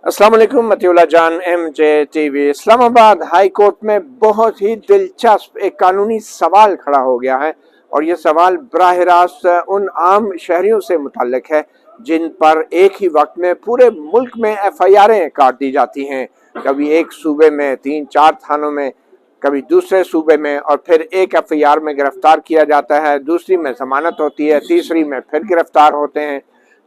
अस्सलाम वालेकुम, मतीउल्लाह जान, MJ TV। Islamabad high court में बहुत ही दिलचस्प एक कानूनी सवाल खड़ा हो गया है और ये सवाल बराह रास्त उन आम शहरियों से मुताल्लिक है जिन पर एक ही वक्त में पूरे मुल्क में FIRें काट दी जाती हैं। कभी एक सूबे में 3-4 थानों में, कभी दूसरे सूबे में, और फिर एक FIR में गिरफ्तार किया जाता है, दूसरी में जमानत होती है, तीसरी में फिर गिरफ्तार होते हैं।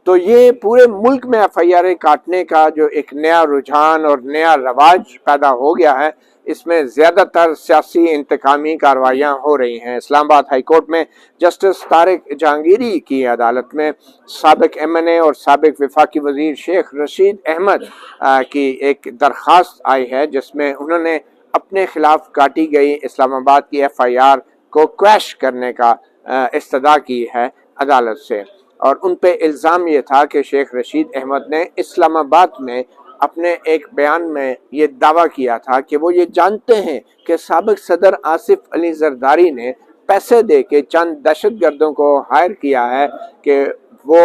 तो ये पूरे मुल्क में FIRें काटने का जो एक नया रुझान और नया रवाज पैदा हो गया है, इसमें ज़्यादातर सियासी इंतकामी कार्रवाइयाँ हो रही हैं। इस्लामाबाद हाई कोर्ट में जस्टिस तारिक जहांगीरी की अदालत में साबिक MNA और साबिक वफाकी वजीर शेख रशीद अहमद की एक दरख्वास्त आई है जिसमें उन्होंने अपने खिलाफ काटी गई इस्लामाबाद की FIR को क्वैश करने का इस्तदा की है अदालत से। और उन पे इल्ज़ाम ये था कि शेख रशीद अहमद ने इस्लामाबाद में अपने एक बयान में ये दावा किया था कि वो ये जानते हैं कि साबिक सदर आसिफ अली जरदारी ने पैसे दे के चंद दहशतगर्दों को हायर किया है कि वो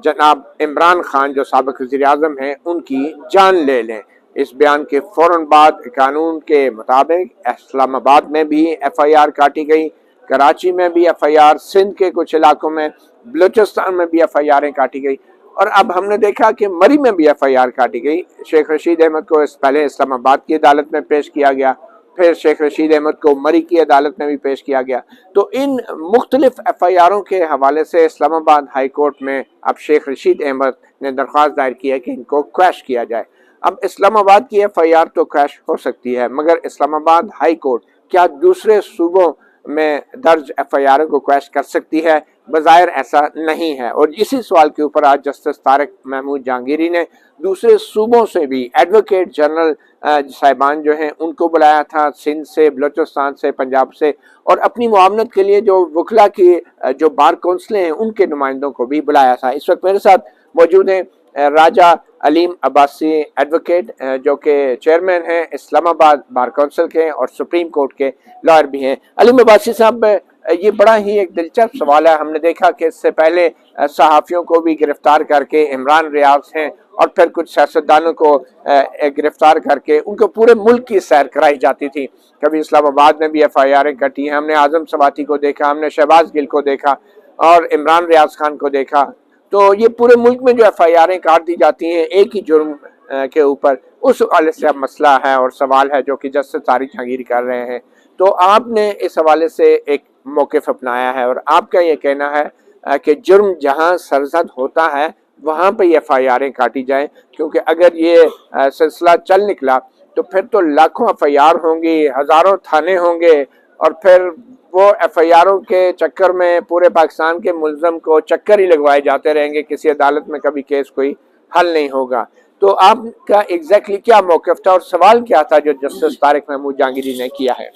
जनाब इमरान खान जो साबिक वज़ीर आज़म हैं उनकी जान ले लें। इस बयान के फ़ौरन बाद कानून के मुताबिक इस्लामाबाद में भी FIR काटी गई, कराची में भी FIR, सिंध के कुछ इलाकों में, बलूचिस्तान में भी FIRें काटी गई और अब हमने देखा कि मरी में भी FIR काटी गई। शेख रशीद अहमद को पहले इस्लामाबाद की अदालत में पेश किया गया, फिर शेख रशीद अहमद को मरी की अदालत में भी पेश किया गया। तो इन मुख्तलिफ FIRों के हवाले से इस्लामाबाद हाई कोर्ट में अब शेख रशीद अहमद ने दरख्वास्त दायर की है कि इनको क्वैश किया जाए। अब इस्लामाबाद की FIR तो क्वैश हो सकती है, मगर इस्लामाबाद हाई कोर्ट क्या दूसरे सूबों में दर्ज FIR को क्वैश कर सकती है? बज़ाहिर ऐसा नहीं है। और इसी सवाल के ऊपर आज जस्टिस तारिक महमूद जहांगीरी ने दूसरे सूबों से भी एडवोकेट जनरल साहिबान जो हैं उनको बुलाया था, सिंध से, बलूचिस्तान से, पंजाब से, और अपनी मुआवनत के लिए जो वकला की जो बार कौंसलें हैं उनके नुमाइंदों को भी बुलाया था। इस वक्त मेरे साथ मौजूद हैं राजा अलीम अब्बासी एडवोकेट जो कि चेयरमैन हैं इस्लामाबाद बार काउंसिल के और सुप्रीम कोर्ट के लॉयर भी हैं। अलीम अब्बासी साहब, ये बड़ा ही एक दिलचस्प सवाल है। हमने देखा कि इससे पहले सहाफ़ियों को भी गिरफ्तार करके इमरान रियाज हैं और फिर कुछ सियासतदानों को गिरफ्तार करके उनको पूरे मुल्क की सैर कराई जाती थी। कभी इस्लामाबाद में भी FIRें कटी हैं, हमने आजम सवाती को देखा, हमने शहबाज गिल को देखा और इमरान रियाज खान को देखा। तो ये पूरे मुल्क में जो FIRें काट दी जाती हैं एक ही जुर्म के ऊपर, उस हवाले से अब मसला है और सवाल है जो कि जस्टिस तारिक जहांगीरी कर रहे हैं। तो आपने इस हवाले से एक मौक़िफ़ अपनाया है और आपका ये कहना है कि जुर्म जहाँ सरजद होता है वहाँ पर FIRें काटी जाएं, क्योंकि अगर ये सिलसिला चल निकला तो फिर तो लाखों FIR होंगी, हज़ारों थाने होंगे और फिर वो FIRों के चक्कर में पूरे पाकिस्तान के मुल्ज़म को चक्कर ही लगवाए जाते रहेंगे, किसी अदालत में कभी केस कोई हल नहीं होगा। तो आपका एग्जैक्टली क्या मौक़िफ़ था और सवाल क्या था जो जस्टिस तारिक महमूद जहांगीरी ने किया है?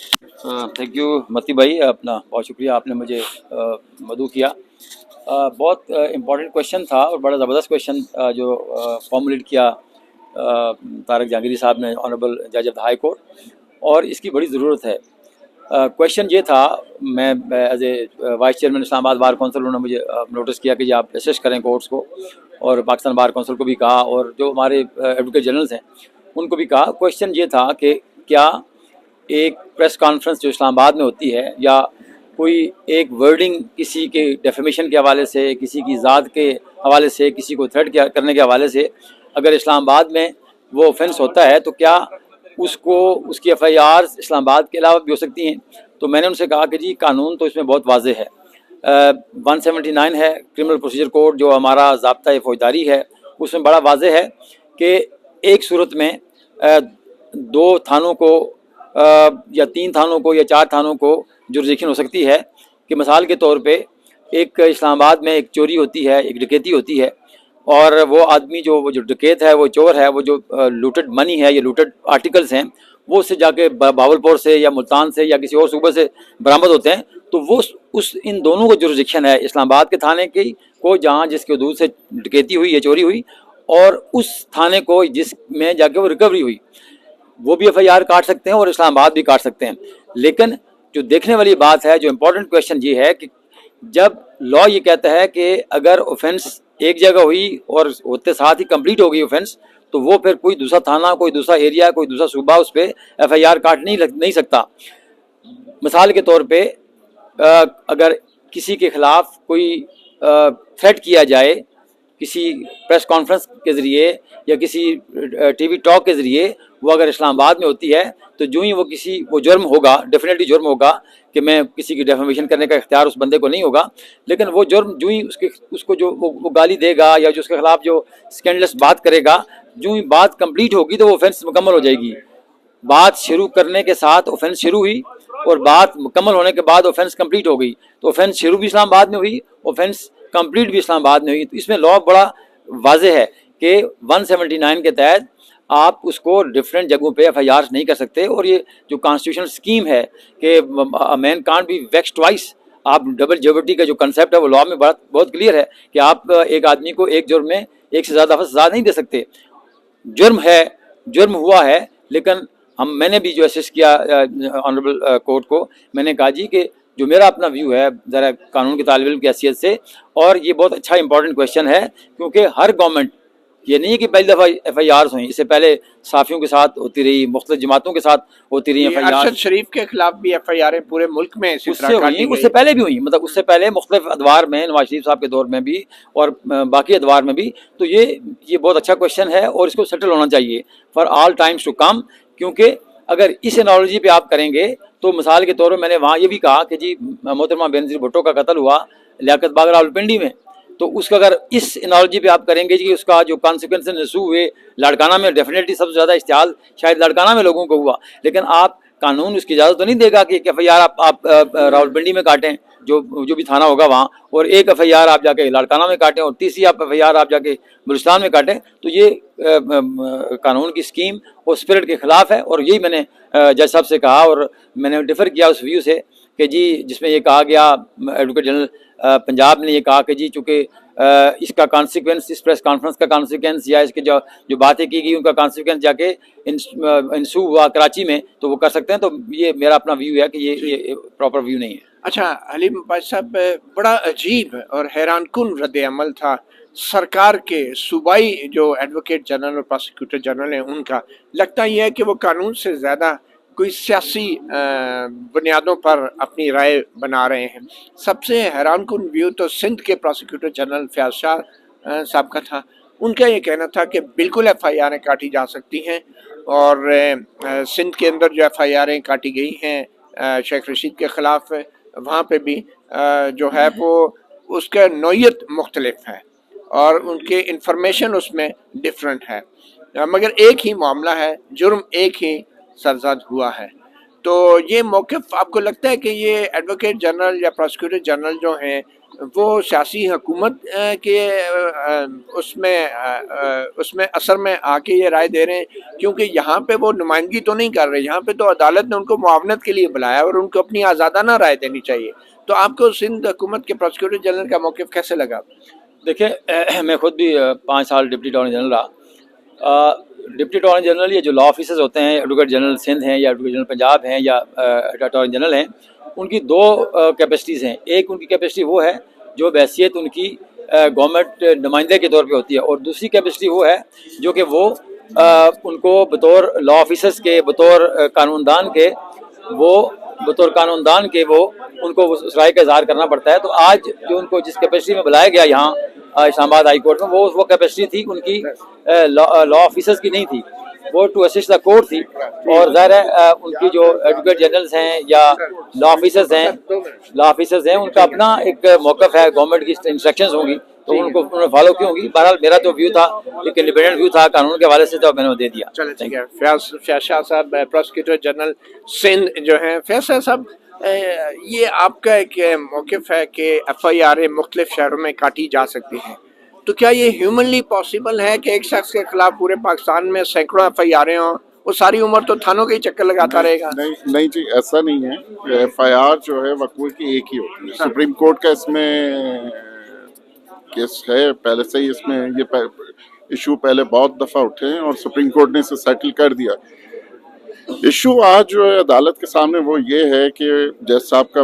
थैंक यू मती भाई, अपना बहुत शुक्रिया, आपने मुझे मदऊ किया। बहुत इम्पोर्टेंट क्वेश्चन था और बड़ा ज़बरदस्त क्वेश्चन जो फॉर्मुलेट किया तारिक जहांगीरी साहब ने, ऑनरेबल जज ऑफ द हाई कोर्ट, और इसकी बड़ी ज़रूरत है। क्वेश्चन ये था, मैं as a vice chairman Islamabad bar council, उन्होंने मुझे नोटिस किया कि आप असिस्ट करें कोर्ट्स को, और पाकिस्तान बार काउंसिल को भी कहा और जो हमारे एडवोकेट जनरल्स हैं उनको भी कहा। क्वेश्चन ये था कि क्या एक प्रेस कॉन्फ्रेंस जो इस्लामाबाद में होती है या कोई एक वर्डिंग किसी के डेफेमेशन के हवाले से, किसी की ज़ात के हवाले से, किसी को थ्रेट करने के हवाले से अगर इस्लामाबाद में वो ऑफेंस होता है तो क्या उसको उसकी FIR इस्लामाबाद के अलावा भी हो सकती हैं? तो मैंने उनसे कहा कि जी कानून तो इसमें बहुत वाज़ेह है। 179 है क्रिमिनल प्रोसीजर कोड जो हमारा ज़ाब्ता फौजदारी है, उसमें बड़ा वाज़ेह है कि एक सूरत में 2 थानों को या 3 थानों को या 4 थानों को जुरिसडिक्शन हो सकती है। कि मिसाल के तौर पे एक इस्लामाबाद में एक चोरी होती है, एक डकैती होती है, और वो आदमी जो डकैत है, वो चोर है, वो जो लूटेड मनी है या लूटेड आर्टिकल्स हैं वो उससे जाके बावलपुर से या मुल्तान से या किसी और सूबे से बरामद होते हैं, तो वो उस इन दोनों को जुरिसडिक्शन है इस्लामाबाद के थाने की को जहाँ जिसके हदूद से डकैती हुई या चोरी हुई, और उस थाने को जिसमें जाके वो रिकवरी हुई, वो भी FIR काट सकते हैं और इस्लामाबाद भी काट सकते हैं। लेकिन जो देखने वाली बात है, जो इम्पोर्टेंट क्वेश्चन ये है कि जब लॉ ये कहता है कि अगर ऑफेंस एक जगह हुई और होते साथ ही कंप्लीट हो गई ऑफेंस, तो वो फिर कोई दूसरा थाना, कोई दूसरा एरिया, कोई दूसरा सूबा उस पर FIR काट नहीं सकता। मिसाल के तौर पे अगर किसी के खिलाफ कोई थ्रेट किया जाए किसी प्रेस कॉन्फ्रेंस के ज़रिए या किसी TV टॉक के ज़रिए, वो अगर इस्लामाबाद में होती है, तो जो ही वो जुर्म होगा, डेफिनेटली जुर्म होगा कि मैं किसी की डेफेमेशन करने का इख्तियार उस बंदे को नहीं होगा, लेकिन वो जुर्म जो ही उसको जो वो गाली देगा या जो उसके खिलाफ जो स्कैंडलस बात करेगा, जो ही बात कंप्लीट होगी तो वो ऑफेंस मुकम्मल हो जाएगी। बात शुरू करने के साथ ऑफेंस शुरू हुई और बात मुकम्मल होने के बाद ऑफेंस कंप्लीट हो गई, तो ऑफेंस शुरू भी इस्लामाबाद में हुई, ऑफेंस कंप्लीट भी इस्लामाबाद में हुई। तो इसमें लॉ बड़ा वाज़ेह है कि 179 के तहत आप उसको डिफरेंट जगहों पे FIR नहीं कर सकते। और ये जो कॉन्स्टिट्यूशनल स्कीम है कि man can't be vexed twice, आप डबल जेवरिटी का जो कंसेप्ट है वो लॉ में बहुत क्लियर है कि आप एक आदमी को एक जुर्म में एक से ज़्यादा सज़ा नहीं दे सकते। जुर्म है, जुर्म हुआ है, लेकिन मैंने भी जो असिस्ट किया ऑनरेबल कोर्ट को, मैंने कहा जी कि जो मेरा अपना व्यू है ज़रा कानून के तालिब इल्म की हैसियत से, और ये बहुत अच्छा इंपॉर्टेंट क्वेश्चन है क्योंकि हर गवर्नमेंट, ये नहीं है कि पहली दफ़ा FIRs हुई, इससे पहले साफ़ियों के साथ होती रही, मुख्तलिफ जमातों के साथ होती रही FIR। अरशद शरीफ के खिलाफ भी FIR पूरे मुल्क में उससे हुई, उससे पहले भी हुई, मतलब उससे पहले मुख्तलिफ अदवार में, नवाज शरीफ साहब के दौर में भी और बाकी अदवार में भी। तो ये बहुत अच्छा क्वेश्चन है और इसको सेटल होना चाहिए for all times to come, क्योंकि अगर इस एनालॉजी पे आप करेंगे तो मिसाल के तौर पर मैंने वहाँ ये भी कहा कि जी मोहतरमा बेनज़ीर भुट्टो का कत्ल हुआ लियाकत बाग रावलपिंडी में, तो उसका अगर इस एनालॉजी पे आप करेंगे कि उसका जो कॉन्सिक्वेंसेस नसूब हुए लाड़काना में, डेफिनेटली सबसे ज़्यादा इश्तिहाल शायद लाड़काना में लोगों को हुआ, लेकिन आप कानून उसकी इजाज़त तो नहीं देगा कि FIR आप रावलपिंडी में काटें, जो भी थाना होगा वहाँ, और एक FIR आप जाके लाड़काना में काटें और तीसरी FIR आप जाके बलूचिस्तान में काटें। तो ये कानून की स्कीम और स्पिरिट के ख़िलाफ़ है। और यही मैंने जज साहब से कहा और मैंने डिफ़र किया उस व्यू से कि जी जिसमें ये कहा गया, एडवोकेट जनरल पंजाब ने ये कहा कि जी चूँकि इसका कॉन्सिक्वेंस, इस प्रेस कॉन्फ्रेंस का कॉन्सिक्वेंस या इसके जो बातें की गई उनका कॉन्सिक्वेंस जाके इंसू हुआ कराची में, तो वो कर सकते हैं। तो ये मेरा अपना व्यू है कि ये प्रॉपर व्यू नहीं है। अच्छा हलीम भाई साहब, बड़ा अजीब और हैरानकुन रद्द-ए-अमल था सरकार के सूबाई जो एडवोकेट जनरल और प्रोसिक्यूटर जनरल हैं उनका। लगता ये है कि वो कानून से ज़्यादा कोई सियासी बुनियादों पर अपनी राय बना रहे हैं। सबसे हैरानकुन व्यू तो सिंध के प्रोसिक्यूटर जनरल फयाज शाह साहब का था। उनका ये कहना था कि बिल्कुल FIR काटी जा सकती हैं और सिंध के अंदर जो FIR काटी गई हैं शेख रशीद के ख़िलाफ़, वहाँ पे भी जो है वो उसका नौयत मुख्तलिफ है और उनके इंफॉर्मेशन उसमें डिफरेंट है, मगर एक ही मामला है, जुर्म एक ही सरजद हुआ है। तो ये मौक़िफ़ आपको लगता है कि ये एडवोकेट जनरल या प्रोसिक्यूटर जनरल जो हैं वो सियासी हुकूमत के उसमें असर में आके ये राय दे रहे हैं? क्योंकि यहाँ पे वो नुमाइंदगी तो नहीं कर रहे, यहाँ पे तो अदालत ने उनको मुआवनत के लिए बुलाया और उनको अपनी आज़ादाना राय देनी चाहिए। तो आपको सिंध हुकूमत के प्रोसिक्यूटर जनरल का मौक़िफ़ कैसे लगा? देखिए मैं खुद भी 5 साल डिप्टी अटॉर्नी जनरल रहा। डिप्टी अटॉर्नी जनरल, ये जो लॉ ऑफिसर्स होते हैं, एडवोकेट जनरल सिंध हैं या एडवोकेट जनरल पंजाब हैं या अटॉर्नी जनरल हैं, उनकी 2 कैपेसिटीज़ हैं। एक उनकी कैपेसिटी वो है जो बहैसियत उनकी गवर्नमेंट नुमाइंदे के तौर पे होती है, और दूसरी कैपेसिटी वो है जो कि वो उनको बतौर लॉ ऑफिसर्स के, बतौर कानूनदान के, वो उनको उस राय का इजहार करना पड़ता है। तो आज जो उनको जिस कैपेसिटी में बुलाया गया यहाँ इस्लामाबाद हाई कोर्ट में, वो कैपेसिटी थी उनकी लॉ ऑफिसर्स की नहीं थी, वो टू असिस्ट द कोर्ट थी। और ज़ाहिर है उनकी जो एडवोकेट जनरल्स हैं या लॉ ऑफिसर्स हैं उनका अपना एक मौक़िफ़ है, गवर्नमेंट की इंस्ट्रक्शंस होंगी तो उन्होंने फॉलो की होंगी। बहरहाल मेरा तो व्यू था, एक इंडिपेंडेंट व्यू था कानून के हवाले से, तो मैंने वो दे दिया। चले ठीक है। फयाज शाह साहब प्रोसिक्यूटर जनरल सिंध जो हैं, फयाज शाह साहब ये आपका एक मौक़िफ़ है कि FIR मुख्तलिफ शहरों में काटी जा सकती हैं, तो क्या ये ह्यूमनली पॉसिबल है कि एक शख्स के खिलाफ पूरे पाकिस्तान में सैकड़ों FIR हों, वो सारी उम्र तो थानों के ही चक्कर लगाता रहेगा? नहीं जी, ऐसा नहीं है। FIR जो है वकूल की एक ही होती है। सुप्रीम कोर्ट का इसमें केस है पहले से ही, इसमें ये इशू पहले बहुत दफ़ा उठे हैं और सुप्रीम कोर्ट ने इसे सेटल कर दिया। इशू आज जो है अदालत के सामने वो ये है कि जज साहब का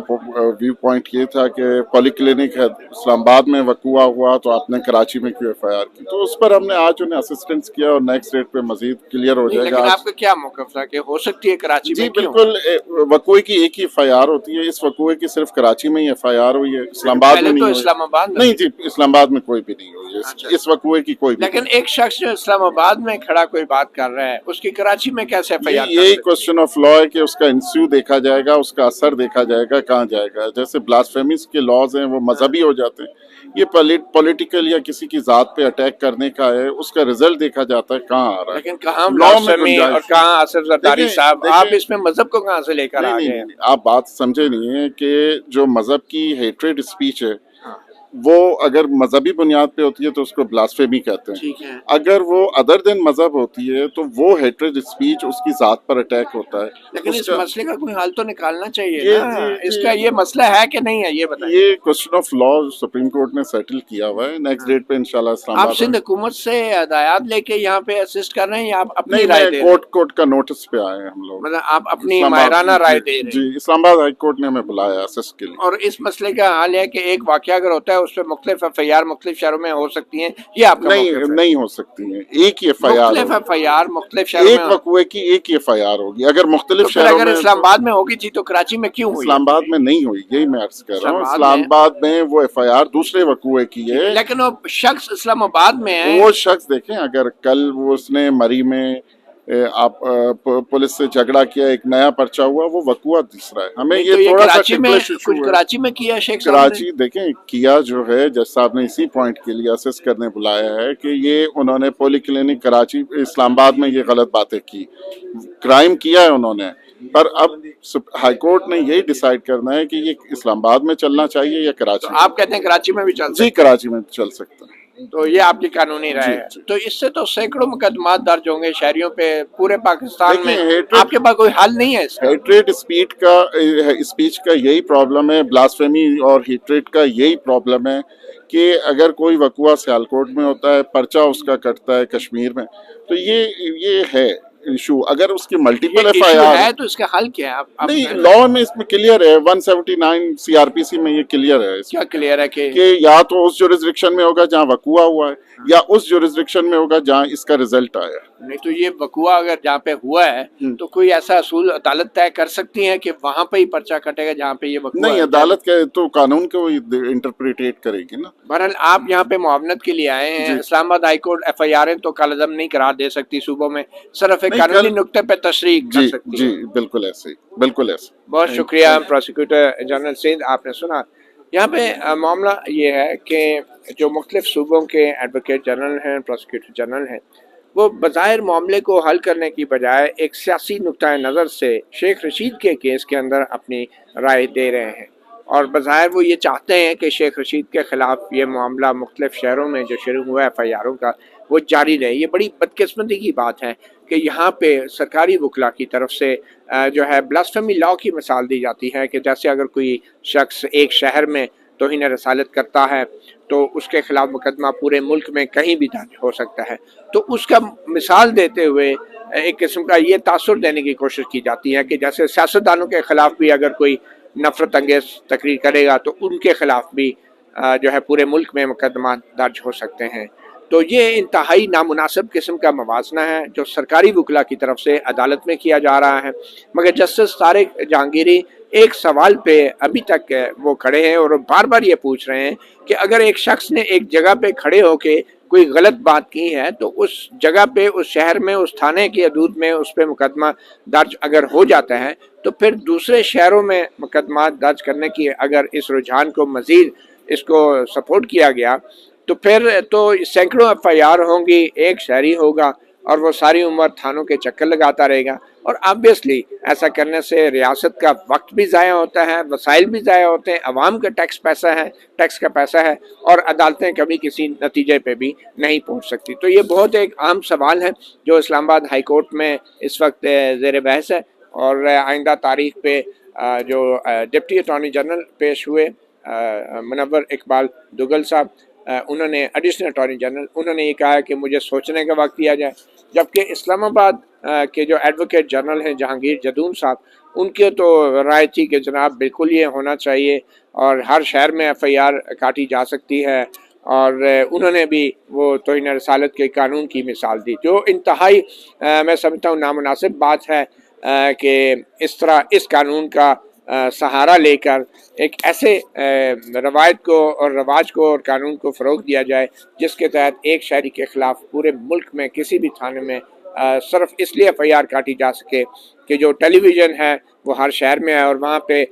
व्यू पॉइंट ये था कि पॉलीक्लिनिक है इस्लामाबाद में वकूआ हुआ तो आपने कराची में क्यों एफआईआर की, तो उस पर हमने आज उन्हें असिस्टेंस किया और नेक्स्ट डेट पे मजीद क्लियर हो जाएगा। लेकिन आज आपका क्या मौक़िफ़ था कि हो सकती है कराची जी में क्यों? बिल्कुल, वकूए की एक ही एफआईआर होती है, इस वकूए की सिर्फ कराची में ही एफआईआर हुई है, इस्लामाबाद में पहले नहीं तो हुई। इस्लामाबाद में नहीं जी, इस्लामाबाद में कोई भी नहीं हुई है, अच्छा। इस वकूए की कोई भी लेकिन नहीं। एक शख्स जो इस्लामाबाद में खड़ा कोई बात कर रहा है, उसकी कराची में कैसे एफआईआर कर यही सकते हैं? क्वेश्चन ऑफ लॉ है कि उसका इंस्यू देखा जाएगा, उसका असर देखा जाएगा, कहाँ जाएगा। जैसे ब्लास्फेमीज के लॉज हैं वो मजहबी हो जाते हैं, ये पॉलिटिकल या किसी की जात पे अटैक करने का है, उसका रिजल्ट देखा जाता है कहाँ आ रहा है। लेकिन कहाँ लॉ में ब्लास्फेमी और गुंजाइश है। कहाँ आसिफ जरदारी देखिए- साहब, देखिए- आप इसमें मजहब को कहाँ से लेकर नहीं आ नहीं गए हैं? नहीं, आप बात समझे नहीं है कि जो मजहब की हेट्रेड स्पीच है हाँ, वो अगर मजहबी बुनियाद पे होती है तो उसको ब्लास्फेमी कहते हैं। ठीक है। अगर वो अदर देन मजहब होती है तो वो हेट्रेड स्पीच उसकी जात पर अटैक होता है। लेकिन इस उसका मसले का कोई हल तो निकालना चाहिए ये ना। जी इसका ये मसला है कि नहीं है, ये बताइए। ये question of law supreme court ने सेटल किया हुआ है, नेक्स्ट डेट पे इंशाल्लाह आप इस्लामाबाद सिंध हुकूमत से हदायत लेके यहाँ पे असिस्ट कर रहे हैं या आप अपनी नहीं, राय मैं दे रहे हैं? कोर्ट का नोटिस पे आए हैं हम लोग। मतलब आप अपनी इस्लामाबाद माहिराना राय दे जी, रहे जी हैं। इस्लामाबाद हाई कोर्ट ने हमें बुलाया असिस्ट के लिए। और इस मसले का हाल है कि एक वाकया अगर होता है उस पर मुख्तलिफ एफआईआर मुख्तलिफ शहरों में हो सकती हैं, ये आपका नहीं मौक़िफ़ है? नहीं हो सकती है, एक ही एफआईआर मुख्तलिफ होगी, एफआईआर मुख्तलिफ शहरों एक में। वकूए की एक ही एफआईआर होगी। अगर मुख्तलिफ तो फिर शहरों अगर में इस्लामाबाद में होगी थी तो कराची में क्यों हुई है? इस्लामाबाद में नहीं हुई, यही मैं अर्ज कर रहा हूँ। इस्लामाबाद में इस्लामाबाद में वो एफआईआर दूसरे वकूए की है। लेकिन वो शख्स इस्लामाबाद में है। वो शख्स देखें, अगर कल वो उसने मरी में पुलिस से झगड़ा किया, एक नया पर्चा हुआ, वो वकूआ दूसरा है। हमें नहीं ये तो ये थोड़ा सा कराची में टिकलिश इशू कुछ है। कराची में किया शेख साहब ने। कराची देखें किया जो है, जज साहब ने इसी पॉइंट के लिए असेस करने बुलाया है कि ये उन्होंने पॉलीक्लिनिक कराची इस्लामाबाद में ये गलत बातें की, क्राइम किया है उन्होंने। पर अब हाई कोर्ट ने यही डिसाइड करना है कि ये इस्लामाबाद में चलना चाहिए या कराची तो में। आप कहते हैं कराची में भी चल जी सकते कराची में चल सकता है। हैं। तो ये आपकी कानूनी राय जी, है। जी। तो इससे तो सैकड़ों मुकदमात दर्ज होंगे शहरियों पे पूरे पाकिस्तान देखिए, में। hatred- आपके पास कोई हल नहीं है इसका? हेट्रेड स्पीच का यही प्रॉब्लम है, ब्लास्फेमी और हेट्रेड का यही प्रॉब्लम है कि अगर कोई वकूआ सियालकोट में होता है, पर्चा उसका कटता है कश्मीर में, तो ये है इशू। अगर उसकी मल्टीपल ये इशू एफआईआर है तो इसका हल क्या है? आप नहीं, लॉ में इसमें क्लियर है, 179 सीआरपीसी में ये क्लियर है क्या क्लियर है कि कि या तो उस जुरिस्डिक्शन में होगा जहाँ वकूआ हुआ है या उस जुरिस्डिक्शन में होगा जहाँ इसका रिजल्ट आया। नहीं तो ये वकूआ अगर जहाँ पे हुआ है तो कोई ऐसा असूल अदालत तय कर सकती है कि वहां पे ही पर्चा कटेगा जहाँ पे ये वकूआ नहीं, है? अदालत के तो कानून को इंटरप्रिटेट करेगी ना। बहरहाल आप यहाँ पे मुआवनत के लिए आए हैं। जी। इस्लामाबाद हाई कोर्ट एफआईआर तो कालअदम नहीं करार दे सकती सूबों में, सिर्फ एक नहीं, कानूनी कल- नुक्ते पे तशरीह कर जी सकती जी है। बिल्कुल ऐसे ही, बिल्कुल ऐसे। बहुत शुक्रिया प्रोसिक्यूटर जनरल सिंध, आपने सुना। यहाँ पे मामला ये है कि जो मुख्तलिफ सूबों के एडवोकेट जनरल हैं, प्रोसिक्यूटर जनरल हैं, वो बज़ाहिर मामले को हल करने की बजाय एक सियासी नुक्ता नज़र से शेख रशीद के केस के अंदर अपनी राय दे रहे हैं। और बज़ाहिर वो ये चाहते हैं कि शेख रशीद के ख़िलाफ़ ये मामला मुख्तलिफ शहरों में जो शुरू हुआ है एफआईआरों का, वो जारी रहे। ये बड़ी बदकिस्मती की बात है कि यहाँ पे सरकारी वकला की तरफ से जो है ब्लास्फेमी लॉ की मिसाल दी जाती है कि जैसे अगर कोई शख्स एक शहर में तौहीन रसालत करता है तो उसके खिलाफ मुकदमा पूरे मुल्क में कहीं भी दर्ज हो सकता है। तो उसका मिसाल देते हुए एक किस्म का ये तासुर देने की कोशिश की जाती है कि जैसे सियासतदानों के खिलाफ भी अगर कोई नफरत अंगेज तकरीर करेगा तो उनके खिलाफ भी जो है पूरे मुल्क में मुकदमा दर्ज हो सकते हैं। तो ये इंतहाई नामुनासिब किस्म का मवाजना है जो सरकारी वकला की तरफ से अदालत में किया जा रहा है। मगर जस्टिस तारिक जहांगीरी एक सवाल पे अभी तक वो खड़े हैं और बार बार ये पूछ रहे हैं कि अगर एक शख्स ने एक जगह पे खड़े होके कोई गलत बात की है तो उस जगह पे, उस शहर में, उस थाने की हदूद में उस पर मुकदमा दर्ज अगर हो जाता है तो फिर दूसरे शहरों में मुकदमा दर्ज करने की अगर इस रुझान को मज़ीद इसको सपोर्ट किया गया तो फिर तो सैकड़ों एफआईआर होंगी, एक शहरी होगा और वो सारी उम्र थानों के चक्कर लगाता रहेगा। और ऑब्वियसली ऐसा करने से रियासत का वक्त भी ज़ाया होता है, वसाइल भी ज़ाया होते हैं, अवाम का टैक्स का पैसा है और अदालतें कभी किसी नतीजे पे भी नहीं पहुंच सकती। तो ये बहुत एक अहम सवाल है जो इस्लामाबाद हाई कोर्ट में इस वक्त ज़ेर बहस है। और आइंदा तारीख पे जो डिप्टी अटॉर्नी जनरल पेश हुए मुनव्वर इकबाल दुगल साहब, उन्होंने एडिशनल अटॉर्नी जनरल, उन्होंने ये कहा कि मुझे सोचने का वक्त दिया जाए, जबकि इस्लामाबाद के जो एडवोकेट जनरल हैं जहांगीर जदून साहब, उनकी तो राय थी कि जनाब बिल्कुल ये होना चाहिए और हर शहर में एफआईआर काटी जा सकती है, और उन्होंने भी वो तौहीन रसालत के कानून की मिसाल दी, जो इंतहाई मैं समझता हूँ नामुनासिब बात है कि इस तरह इस कानून का सहारा लेकर एक ऐसे रवायत को और रवाज को और कानून को फ़रोग दिया जाए जिसके तहत एक शहरी के ख़िलाफ़ पूरे मुल्क में किसी भी थाने में सिर्फ इसलिए एफआईआर काटी जा सके कि जो टेलीविज़न है वो हर शहर में है और वहाँ पे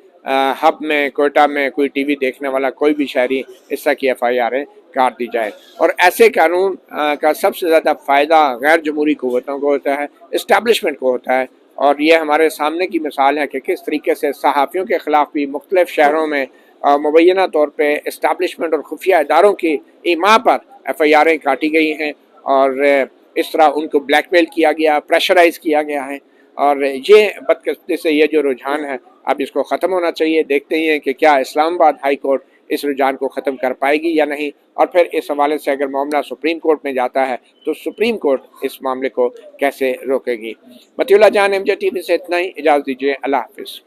हब में कोयटा में कोई टीवी देखने वाला कोई भी शहरी इस तरह की एफआईआरें काट दी जाए। और ऐसे कानून का सबसे ज़्यादा फ़ायदा गैर जमहूरी क़ुव्वतों को होता है, इस्टेब्लिशमेंट को होता है, और ये हमारे सामने की मिसाल है कि किस तरीके से सहाफ़ियों के ख़िलाफ़ भी मुख्तलिफ़ शहरों में मुबैना तौर पे इस्टेब्लिशमेंट और खुफिया इदारों की ईमा पर एफआईआरें काटी गई हैं और इस तरह उनको ब्लैकमेल किया गया, प्रेशराइज़ किया गया है। और ये बदकिस्मती से ये जो रुझान है अब इसको ख़त्म होना चाहिए। देखते ही हैं कि क्या इस्लामाबाद हाई कोर्ट इस रुझान को ख़त्म कर पाएगी या नहीं, और फिर इस हवाले से अगर मामला सुप्रीम कोर्ट में जाता है तो सुप्रीम कोर्ट इस मामले को कैसे रोकेगी। मतियुल्लाह जान MJ TV से इतना ही, इजाज़त दीजिए, अल्लाह हाफ़िज़।